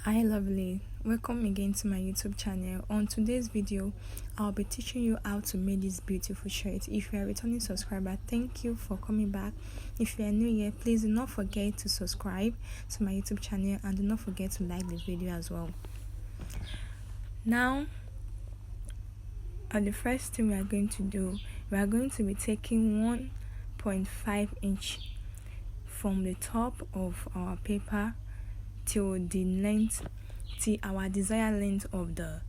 Hi lovely, welcome again to my YouTube channel. On today's video, I'll be teaching you how to make this beautiful shirt. If you are a returning subscriber, thank you for coming back. If you are new here, please do not forget to subscribe to my YouTube channel and do not forget to like the video as well. Now, the first thing we are going to do, we are going to be taking 1.5 inch from the top of our paper till our desired length of the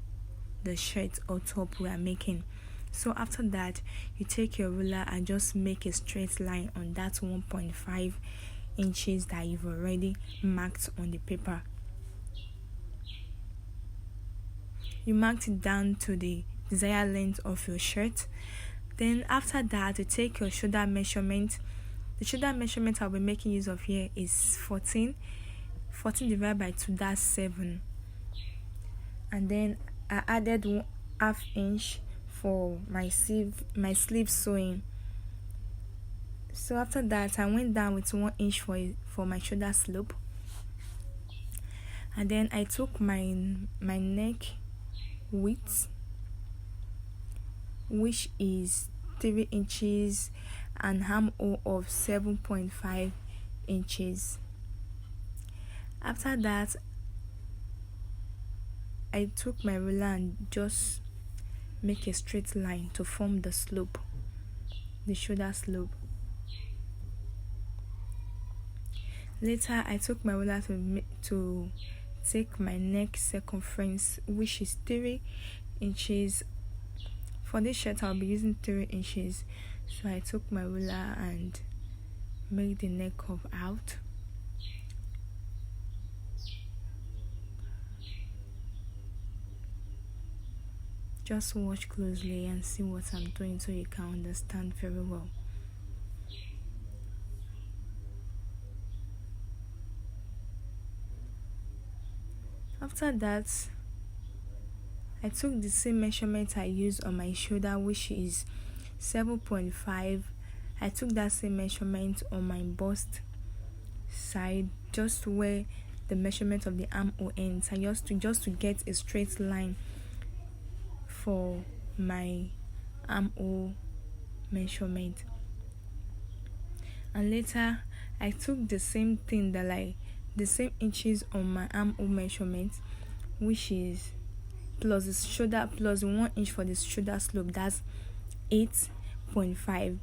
shirt or top we are making. So after that, you take your ruler and just make a straight line on that 1.5 inches that you've already marked on the paper. You marked it down to the desired length of your shirt. Then after that, you take your shoulder measurement. The shoulder measurement I'll be making use of here is 14 divided by 2, that's 7. And then I added 1/2 inch for my sleeve sewing. So after that, I went down with 1 inch for my shoulder slope. And then I took my neck width, which is 3 inches, and armhole of 7.5 inches. After that, I took my ruler and just make a straight line to form the slope, the shoulder slope. Later, I took my ruler to take my neck circumference, which is 3 inches. For this shirt, I'll be using 3 inches. So I took my ruler and made the neck curve out. Just watch closely and see what I'm doing so you can understand very well. After that, I took the same measurement I used on my shoulder, which is 7.5. I took that same measurement on my bust side, just where the measurement of the armhole ends, and just to get a straight line for my armhole measurement. And later, I took the same thing the same inches on my armhole measurement, which is plus the shoulder plus 1 inch for the shoulder slope, that's 8.5.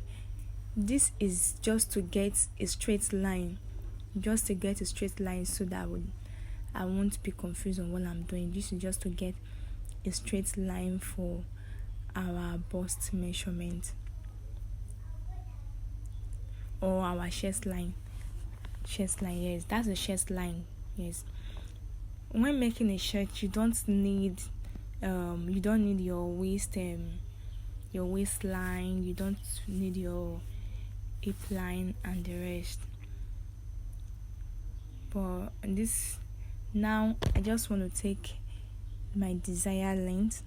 This is just to get a straight line, so that I won't be confused on what I'm doing. This is just to get a straight line for our bust measurement or our chest line. Yes, that's a chest line. Yes, when making a shirt, you don't need your waistline, you don't need your hip line and the rest. But now I just want to take my desired length.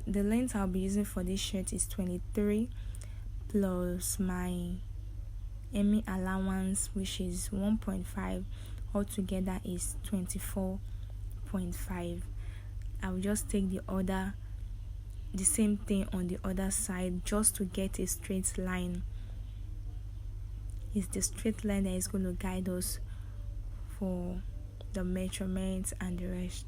The length I'll be using for this shirt is 23 plus my hemming allowance, which is 1.5. altogether is 24.5. I will just take the same thing on the other side just to get a straight line. It's the straight line that is going to guide us for the measurements and the rest.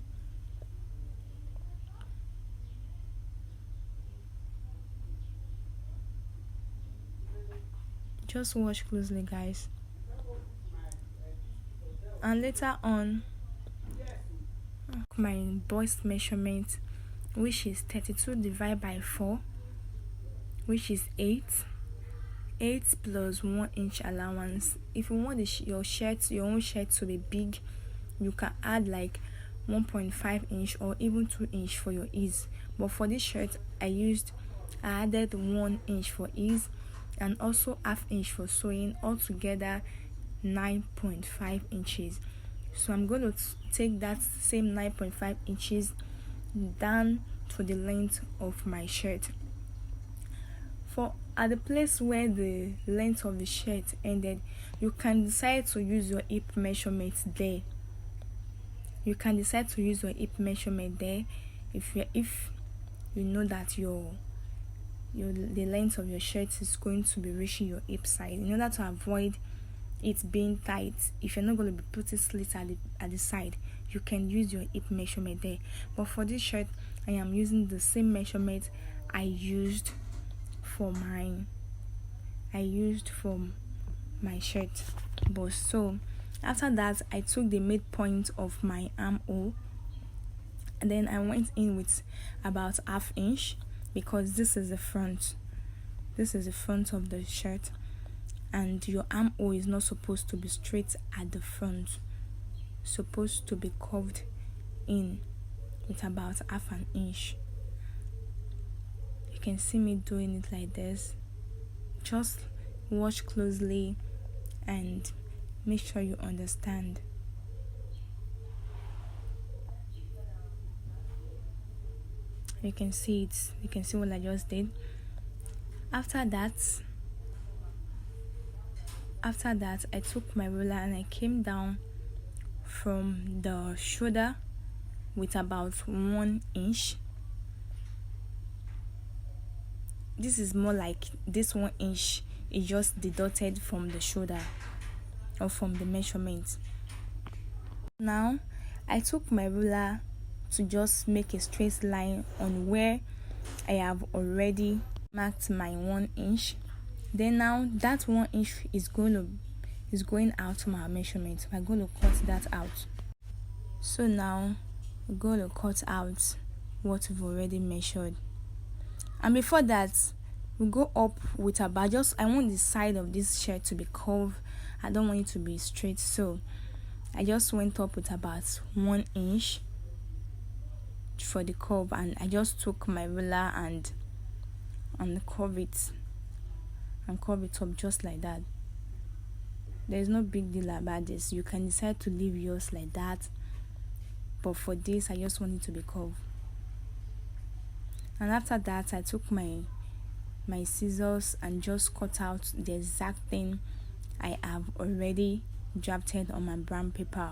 Just watch closely, guys. And later on, my bust measurement, which is 32 divided by 4, which is 8 plus 1 inch allowance. If you want your own shirt to be big, you can add like 1.5 inch or even 2 inch for your ease. But for this shirt, I added 1 inch for ease and also 1/2 inch for sewing, altogether 9.5 inches. So I'm going to take that same 9.5 inches down to the length of my shirt. For at the place where the length of the shirt ended, you can decide to use your hip measurement there. You can decide to use your hip measurement there if you know that the length of your shirt is going to be reaching your hip side, in order to avoid it being tight. If you're not going to be putting slits at the side, you can use your hip measurement there. But for this shirt, I am using the same measurement I used for my shirt. But so after that, I took the midpoint of my armhole, and then I went in with about ½ inch, because this is the front of the shirt, and your armhole is not supposed to be straight at the front, supposed to be curved in with about ½ inch. You can see me doing it like this. Just watch closely and make sure you understand. You can see it. You can see what I just did. After that, I took my ruler and I came down from the shoulder with about 1 inch. This is more like this 1 inch is just deducted from the shoulder or from the measurement. Now I took my ruler to just make a straight line on where I have already marked my 1 inch. Then now that 1 inch is going out from our measurement. We're going to cut that out. So now we're going to cut out what we've already measured. And before that, we go up with about I want the side of this shirt to be curved. I don't want it to be straight, so I just went up with about 1 inch for the curve, and I just took my ruler and curve it up just like that. There's no big deal about this. You can decide to leave yours like that, but for this I just want it to be curved. And after that, I took my scissors and just cut out the exact thing I have already drafted on my brown paper.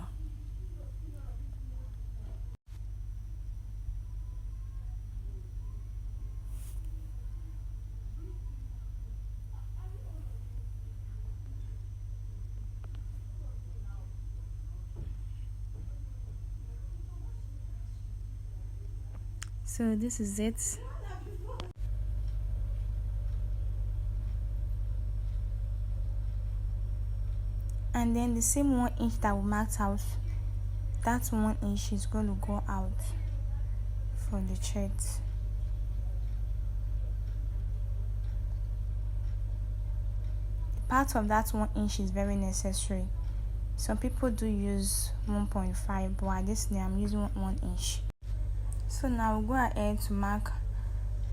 So this is it. And then the same 1 inch that we marked out, that 1 inch is going to go out for the shirt. Part of that 1 inch is very necessary. Some people do use 1.5, but at this day I'm using 1 inch. So now we'll go ahead to mark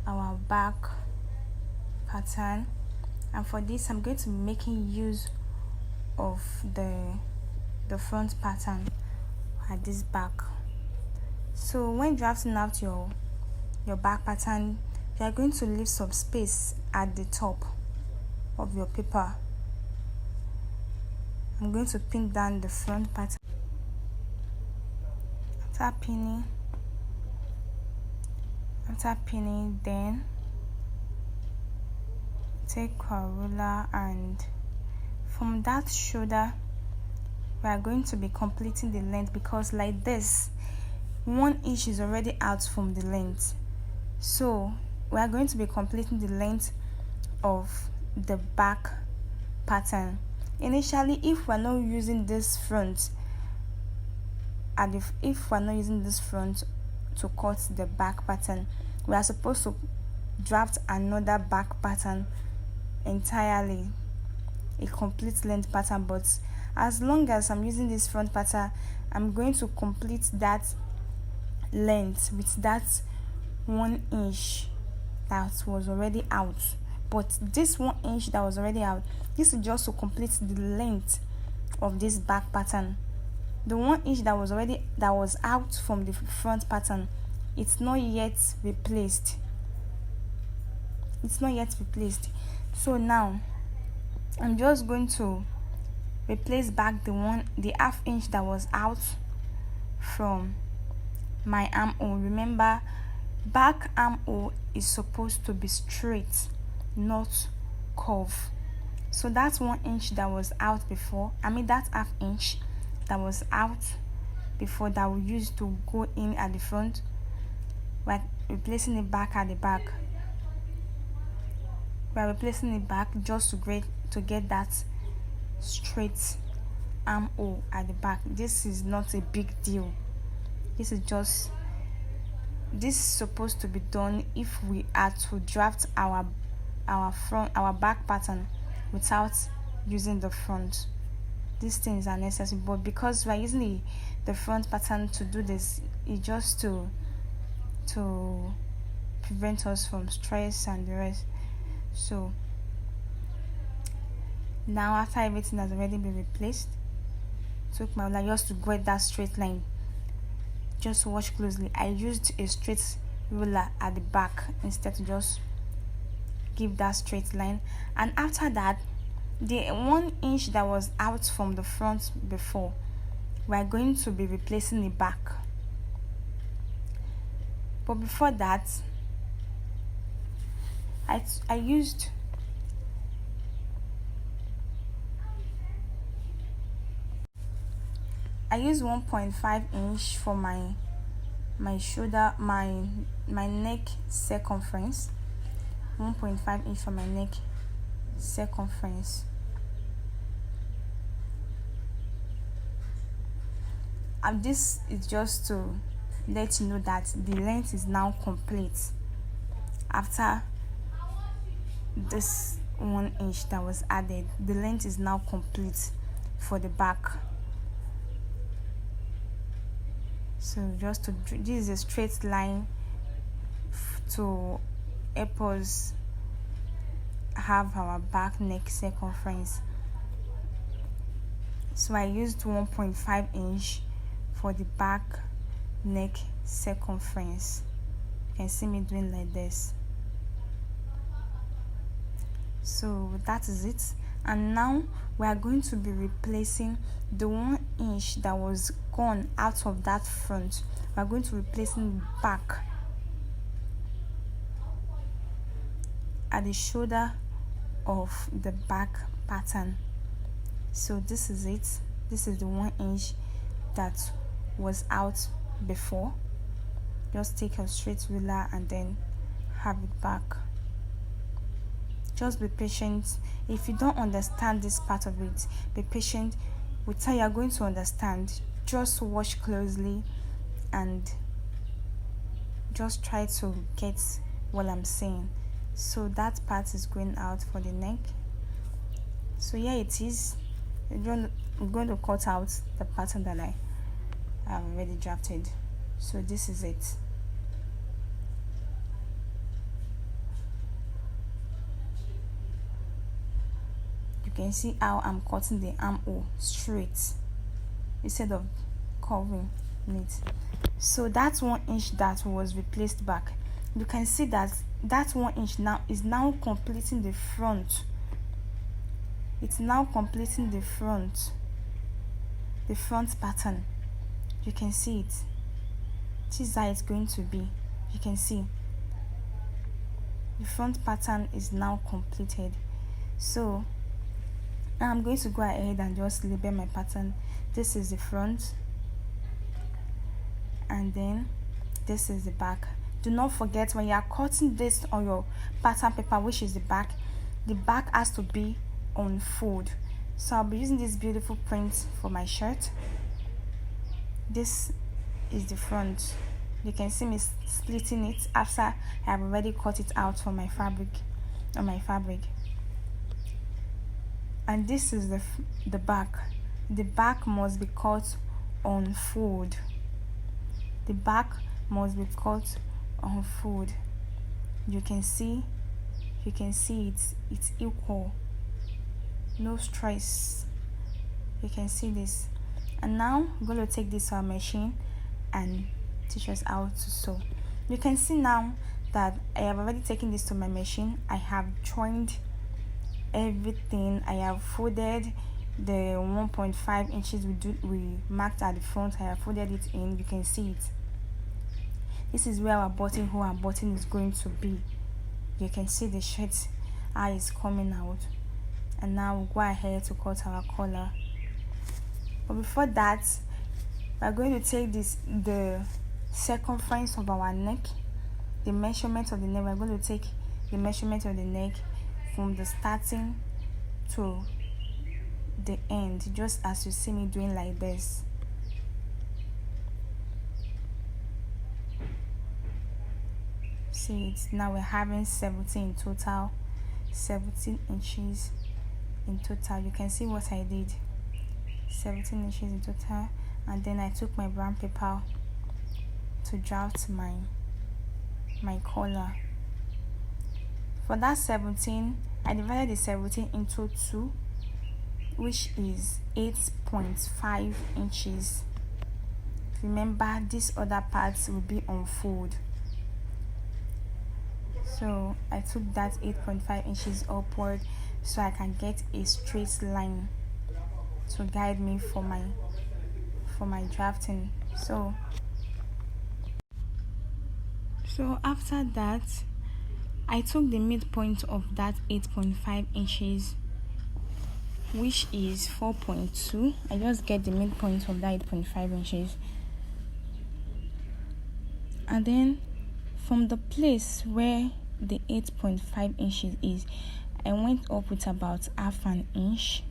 our back pattern, and for this I'm going to be making use of the front pattern at this back. So when drafting out your back pattern, you are going to leave some space at the top of your paper. I'm going to pin down the front pattern. After pinning, then take a ruler, and from that shoulder we are going to be completing the length, because like this 1 inch is already out from the length. So we are going to be completing the length of the back pattern. Initially, if we're not using this front, and if we're not using this front to cut the back pattern, we are supposed to draft another back pattern entirely, a complete length pattern. But as long as I'm using this front pattern, I'm going to complete that length with that 1 inch that was already out. But this 1 inch that was already out, this is just to complete the length of this back pattern. The 1 inch that was out from the front pattern, it's not yet replaced. So now I'm just going to replace back the ½ inch that was out from my armhole. Remember, back armhole is supposed to be straight, not curve. So that's 1 inch that was out before, that half inch that was out before, that we used to go in at the front, we're replacing it back at the back. We're replacing it back just to get that straight armhole at the back. This is not a big deal. This is supposed to be done if we are to draft our back pattern without using the front. These things are necessary, but because we are using the front pattern to do this, it's just to prevent us from stress and the rest. So now, after everything has already been replaced, took my ruler just to get that straight line. Just watch closely. I used a straight ruler at the back instead to just give that straight line. And after that, the 1 inch that was out from the front before, we are going to be replacing it back. But before that, I used 1.5 inch for my shoulder, my neck circumference. 1.5 inch for my neck circumference. And this is just to let you know that the length is now complete after this 1 inch that was added. The length is now complete for the back. So this is a straight line to help us have our back neck circumference. So I used 1.5 inch for the back neck circumference. You can see me doing like this. So that is it. And now we are going to be replacing the 1 inch that was gone out of that front. We are going to replace it back at the shoulder of the back pattern. So this is it. This is the 1 inch that was out before. Just take a straight ruler and then have it back. Just be patient. If you don't understand this part of it, be patient. With time, you are going to understand. Just watch closely and just try to get what I'm saying. So that part is going out for the neck. So here it is. I'm going to cut out the pattern that I have already drafted. So this is it. You can see how I'm cutting the armhole straight instead of curving it. So that's 1 inch that was replaced back. You can see that 1 inch now is now completing the front. It's now completing the front pattern. You can see it. This is how it's going to be. You can see the front pattern is now completed. So now I'm going to go ahead and just label my pattern. This is the front, and then this is the back. Do not forget, when you are cutting this on your pattern paper, which is the back has to be on fold. So I'll be using this beautiful print for my shirt. This is the front. You can see me splitting it after I have already cut it out for my fabric, and this is the back. The back must be cut on fold. The back must be cut on fold. You can see it's equal, no stress. You can see this. And now I'm going to take this to our machine and teach us how to sew. You can see now that I have already taken this to my machine. I have joined everything. I have folded the 1.5 inches we marked at the front. I have folded it in. You can see it. This is where our button is going to be. You can see the shirt eye is coming out. And now we'll go ahead to cut our collar. But before that, we're going to take the circumference of our neck, the measurement of the neck. We're going to take the measurement of the neck from the starting to the end, just as you see me doing like this. See it now. We're having 17 in total, 17 inches in total. You can see what I did. 17 inches in total, and then I took my brown paper to draft my collar. For that 17, I divided the 17 into 2, which is 8.5 inches. Remember, these other parts will be on fold. So I took that 8.5 inches upward so I can get a straight line to guide me for my drafting. So after that, I took the midpoint of that 8.5 inches, which is 4.2. I just get the midpoint of that 8.5 inches. And then from the place where the 8.5 inches is, I went up with about half an inch.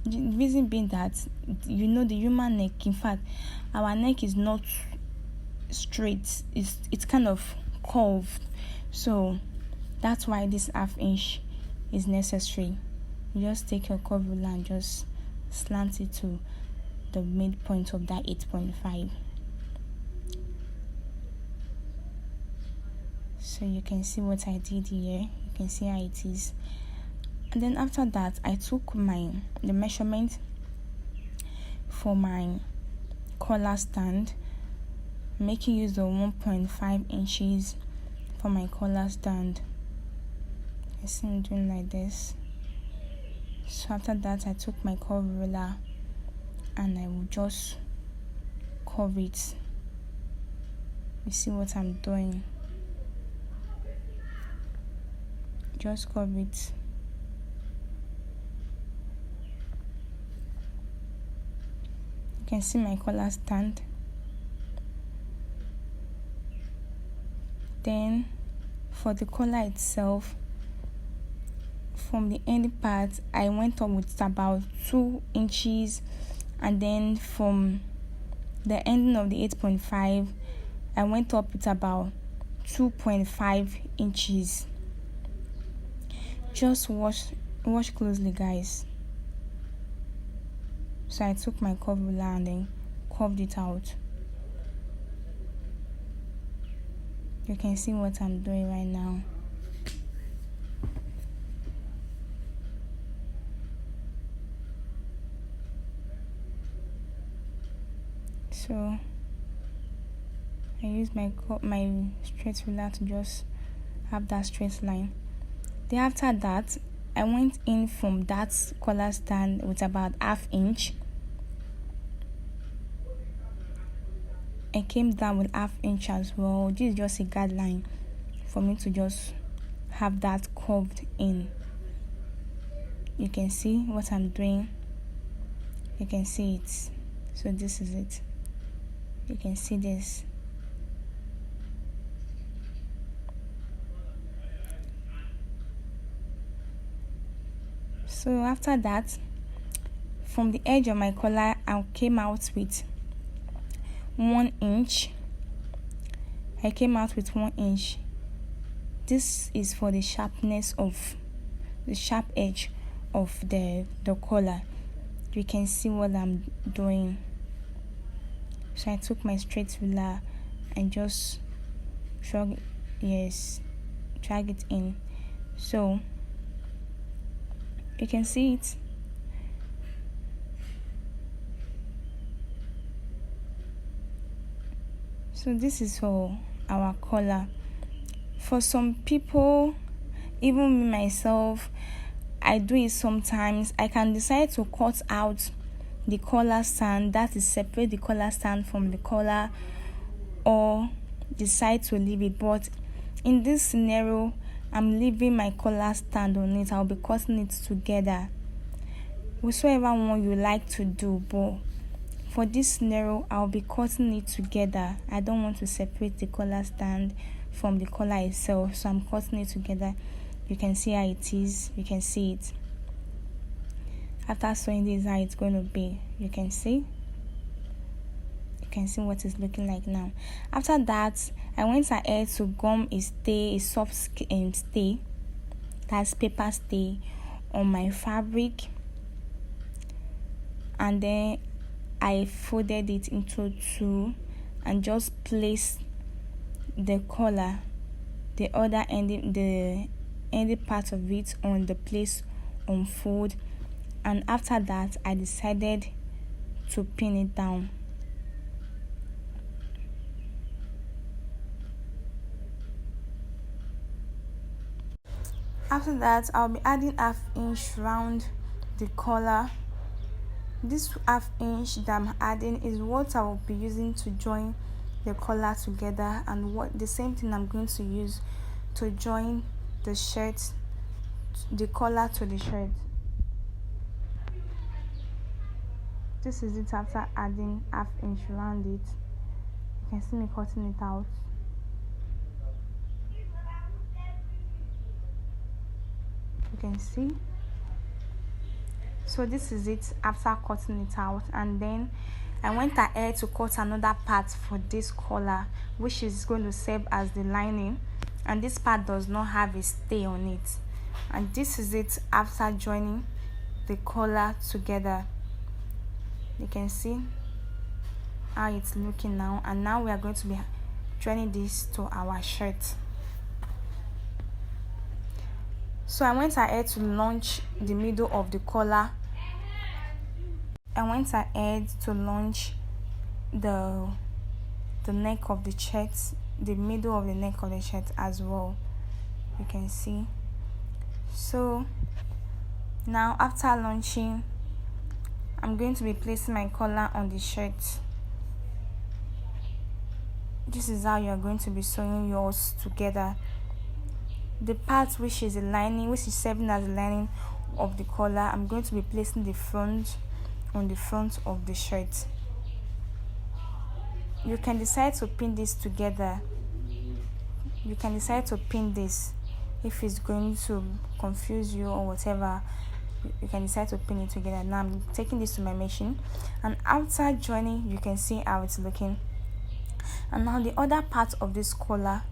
The reason being that, the human neck, in fact, our neck is not straight, it's kind of curved. So that's why this half inch is necessary. You just take your curve ruler and just slant it to the midpoint of that 8.5. So you can see what I did here. You can see how it is. And then after that, I took the measurement for my collar stand, making use of 1.5 inches for my collar stand. You see me doing like this. So after that, I took my curve ruler and I will just curve it. You see what I'm doing? Just curve it. You can see my collar stand. Then for the collar itself, from the end part, I went up with about 2 inches, and then from the ending of the 8.5, I went up with about 2.5 inches. Just watch closely, guys. So I took my curve ruler and then curved it out. You can see what I'm doing right now. So I use my straight ruler to just have that straight line. Then after that, I went in from that collar stand with about half inch. I came down with half inch as well. This is just a guideline for me to just have that curved in. You can see what I'm doing. You can see it. So this is it. You can see this. So after that, from the edge of my collar, I came out with 1 inch. I came out with 1 inch. This is for the sharpness of the sharp edge of the collar. You can see what I'm doing. So I took my straight ruler and just drag it in. So you can see it. So this is for our collar. For some people, even me myself, I do it sometimes, I can decide to cut out the collar stand, that is separate the collar stand from the collar, or decide to leave it. But in this scenario, I'm leaving my collar stand on it. I'll be cutting it together, whichever one you like to do, but for this scenario I'll be cutting it together. I don't want to separate the collar stand from the collar itself, so I'm cutting it together. You can see how it is, you can see it. After sewing this, how it's going to be, you can see what it's looking like now. After that, I went ahead to gum a soft stay, that's paper stay, on my fabric, and then I folded it into two and just placed the collar, the other ending, the ending part of it on the place on fold. And after that, I decided to pin it down. After that, I'll be adding 1/2 inch round the collar. This 1/2 inch that I'm adding is what I will be using to join the collar together, and what the same thing I'm going to use to join the shirt, the collar to the shirt. This is it after adding 1/2 inch around it. You can see me cutting it out. You can see. So this is it after cutting it out, and then I went ahead to cut another part for this collar, which is going to serve as the lining, and this part does not have a stay on it. And this is it after joining the collar together. You can see how it's looking now, and now we are going to be joining this to our shirt. So I went ahead to launch the middle of the collar. I went ahead to launch the neck of the shirt, the middle of the neck of the shirt as well. You can see. So now after launching, I'm going to be placing my collar on the shirt. This is how you are going to be sewing yours together. The part which is the lining, which is serving as the lining of the collar, I'm going to be placing the front on the front of the shirt. You can decide to pin this together. You can decide to pin this if it's going to confuse you or whatever. You can decide to pin it together. Now I'm taking this to my machine, and after joining, you can see how it's looking. And now the other part of this collar,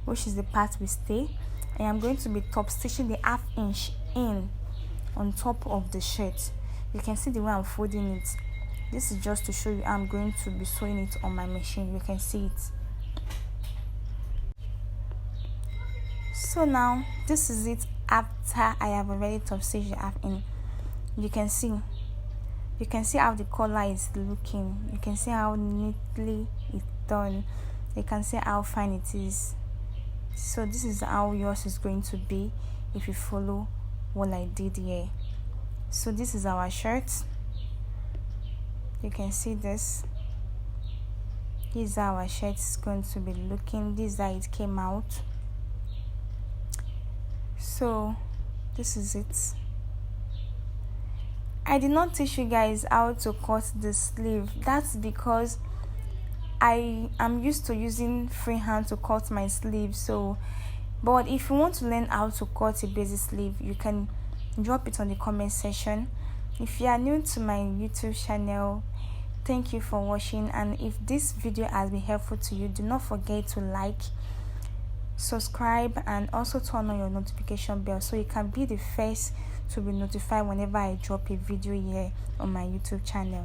which is the part we stay, I am going to be top stitching the 1/2 inch in on top of the shirt. You can see the way I'm folding it. This is just to show you how I'm going to be sewing it on my machine. You can see it. So now this is it after I have already top stitched the 1/2 inch. You can see how the collar is looking. You can see how neatly it's done. You can see how fine it is. So this is how yours is going to be if you follow what I did here. So this is our shirt. You can see this. This is how our shirt is going to be looking. This is how it came out. So this is it. I did not teach you guys how to cut the sleeve. That's because I am used to using freehand to cut my sleeve. So but if you want to learn how to cut a basic sleeve, you can drop it on the comment section. If you are new to my YouTube channel, thank you for watching, and if this video has been helpful to you, do not forget to like, subscribe, and also turn on your notification bell so you can be the first to be notified whenever I drop a video here on my YouTube channel.